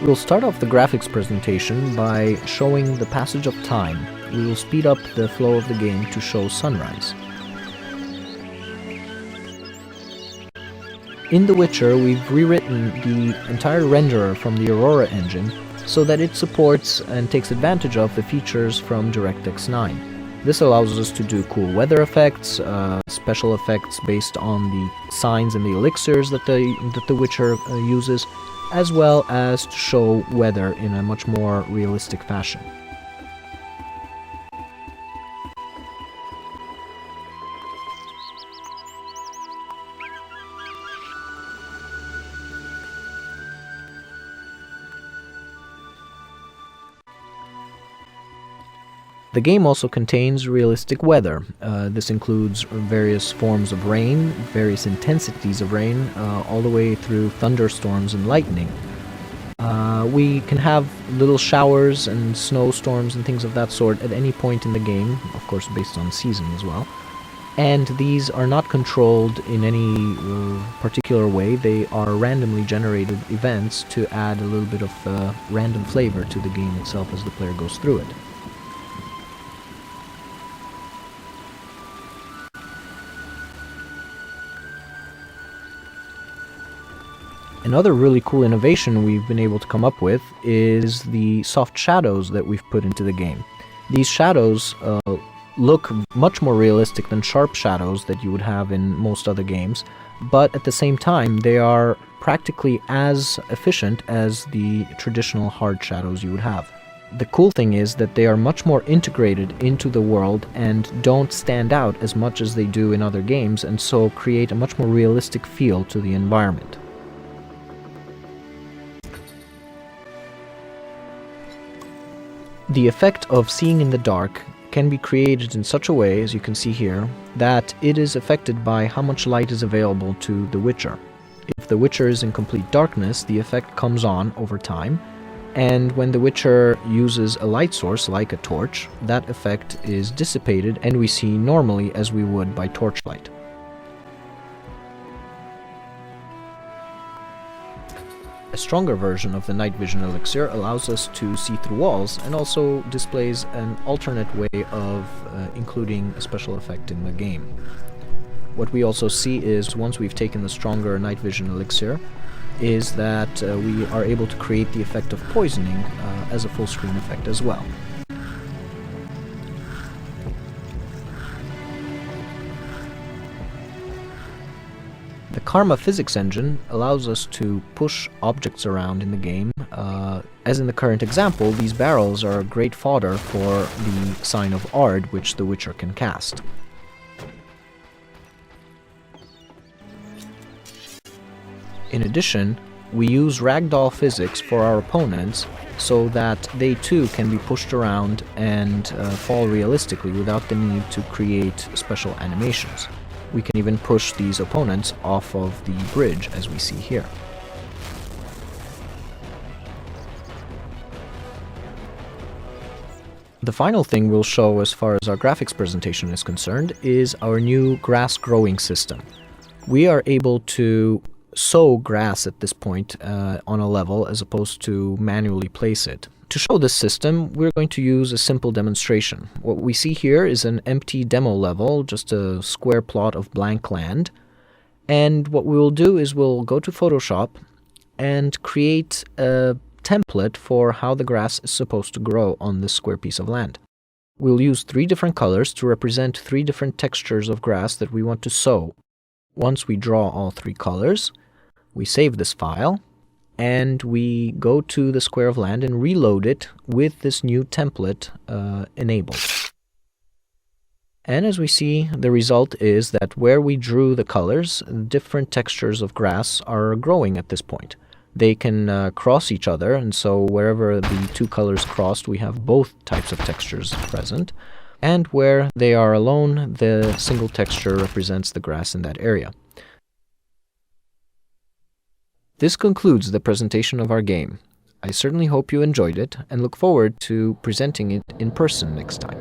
We'll start off the graphics presentation by showing the passage of time. We will speed up the flow of the game to show sunrise. In The Witcher, we've rewritten the entire renderer from the Aurora engine so that it supports and takes advantage of the features from DirectX 9. This allows us to do cool weather effects, special effects based on the signs and the elixirs that the Witcher uses, as well as to show weather in a much more realistic fashion. The game also contains realistic weather. This includes various forms of rain, various intensities of rain, all the way through thunderstorms and lightning. We can have little showers and snowstorms and things of that sort at any point in the game, of course based on season as well. And these are not controlled in any particular way. They are randomly generated events to add a little bit of random flavor to the game itself as the player goes through it. Another really cool innovation we've been able to come up with is the soft shadows that we've put into the game. These shadows look much more realistic than sharp shadows that you would have in most other games, but at the same time they are practically as efficient as the traditional hard shadows you would have. The cool thing is that they are much more integrated into the world and don't stand out as much as they do in other games, and so create a much more realistic feel to the environment. The effect of seeing in the dark can be created in such a way, as you can see here, that it is affected by how much light is available to the Witcher. If the Witcher is in complete darkness, the effect comes on over time, and when the Witcher uses a light source like a torch, that effect is dissipated and we see normally as we would by torchlight. A stronger version of the night vision elixir allows us to see through walls and also displays an alternate way of including a special effect in the game. What we also see is, once we've taken the stronger night vision elixir, is that we are able to create the effect of poisoning as a full screen effect as well. The Karma physics engine allows us to push objects around in the game. As in the current example, these barrels are great fodder for the sign of Ard, which the Witcher can cast. In addition, we use ragdoll physics for our opponents so that they too can be pushed around and fall realistically without the need to create special animations. We can even push these opponents off of the bridge, as we see here. The final thing we'll show as far as our graphics presentation is concerned is our new grass growing system. We are able to sow grass at this point on a level as opposed to manually place it. To show this system, we're going to use a simple demonstration. What we see here is an empty demo level, just a square plot of blank land. And what we will do is we'll go to Photoshop and create a template for how the grass is supposed to grow on this square piece of land. We'll use 3 different colors to represent 3 different textures of grass that we want to sow. Once we draw all 3 colors, we save this file, and we go to the square of land and reload it with this new template enabled. And as we see, the result is that where we drew the colors, different textures of grass are growing at this point. They can cross each other, and so wherever the 2 colors crossed, we have both types of textures present. And where they are alone, the single texture represents the grass in that area. This concludes the presentation of our game. I certainly hope you enjoyed it and look forward to presenting it in person next time.